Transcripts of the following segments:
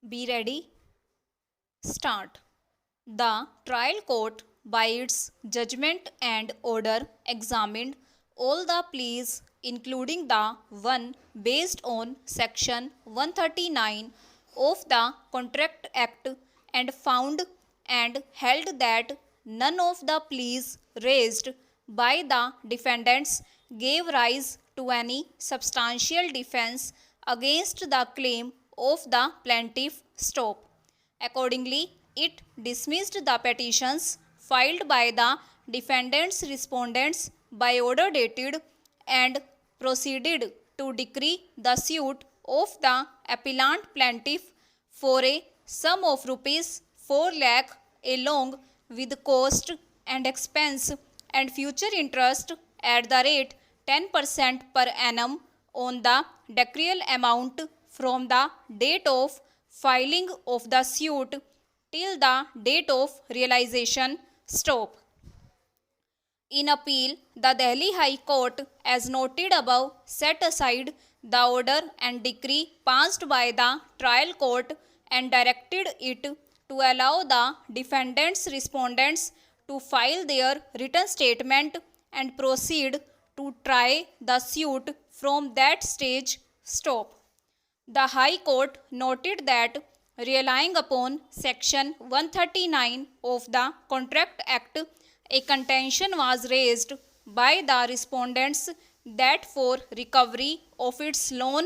Be ready. Start. The trial court, by its judgment and order, examined all the pleas, including the one based on Section 139 of the Contract Act, and found and held that none of the pleas raised by the defendants gave rise to any substantial defense against the claim of the plaintiff. Stop. Accordingly, it dismissed the petitions filed by the defendants respondents by order dated and proceeded to decree the suit of the appellant plaintiff for a sum of rupees 4 lakh along with cost and expense and future interest at the rate 10% per annum on the decreal amount from the date of filing of the suit till the date of realization. Stop. In appeal, the Delhi High Court, as noted above, set aside the order and decree passed by the trial court and directed it to allow the defendants respondents to file their written statement and proceed to try the suit from that stage. Stop. The High Court noted that, relying upon Section 139 of the Contract Act, a contention was raised by the respondents that for recovery of its loan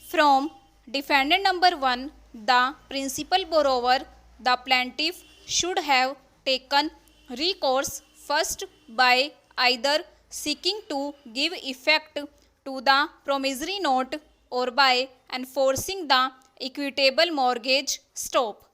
from defendant number 1, the principal borrower, the plaintiff should have taken recourse first by either seeking to give effect to the promissory note or by enforcing the equitable mortgage. Stop.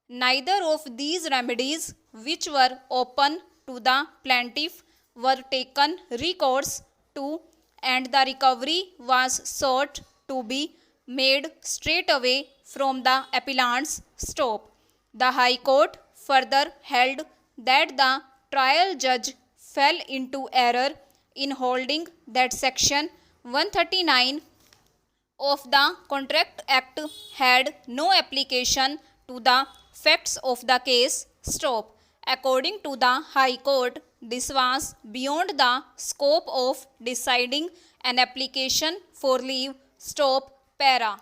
Neither of these remedies, which were open to the plaintiff, were taken recourse to, and the recovery was sought to be made straight away from the appellants. Stop. The High Court further held that the trial judge fell into error in holding that Section 139 of the Contract Act had no application to the facts of the case. Stop. According to the High Court, this was beyond the scope of deciding an application for leave. Stop. Para.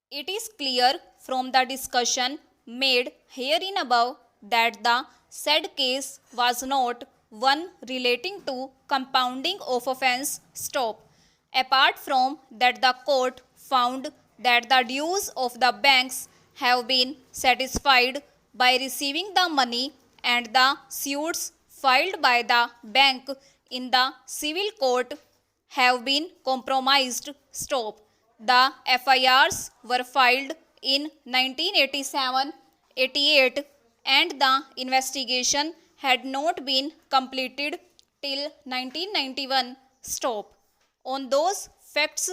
It is clear from the discussion made herein above that the said case was not one relating to compounding of offence. Stop. Apart from that, the court found that the dues of the banks have been satisfied by receiving the money, and the suits filed by the bank in the civil court have been compromised. Stop. The FIRs were filed in 1987, 88, and the investigation had not been completed till 1991. Stop. On those facts,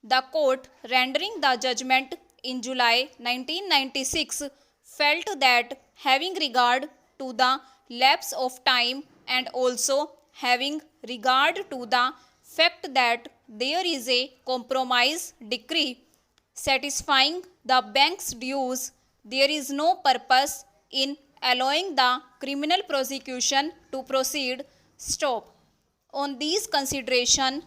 the court, rendering the judgment in July 1996, felt that, having regard to the lapse of time and also having regard to the fact that there is a compromise decree satisfying the bank's dues, there is no purpose in allowing the criminal prosecution to proceed. Stop. On these considerations,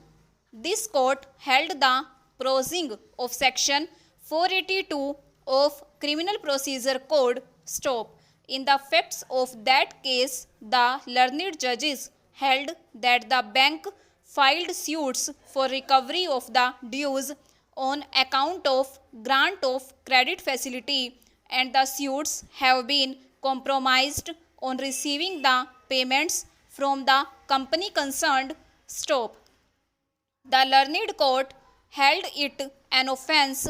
this court held the prosing of Section 482 of Criminal Procedure Code. Stop. In the facts of that case, the learned judges held that the bank filed suits for recovery of the dues on account of grant of credit facility, and the suits have been compromised on receiving the payments from the company concerned. Stop. The learned court held it an offence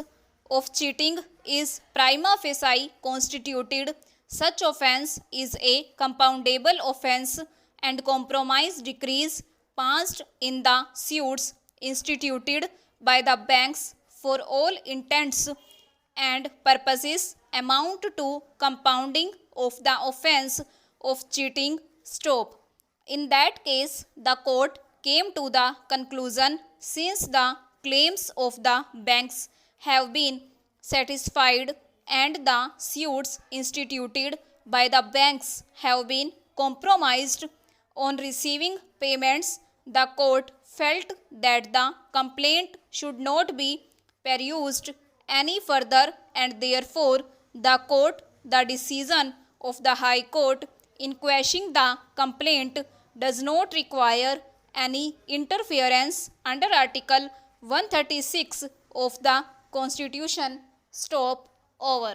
of cheating is prima facie constituted. Such offence is a compoundable offence, and compromise decrees passed in the suits instituted by the banks for all intents and purposes amount to compounding of the offence of cheating. Stop. In that case, the court came to the conclusion, since the claims of the banks have been satisfied and the suits instituted by the banks have been compromised. On receiving payments, the court felt that the complaint should not be pursued any further, and therefore the decision of the High Court in quashing the complaint does not require any interference under Article 136 of the Constitution. Stop over.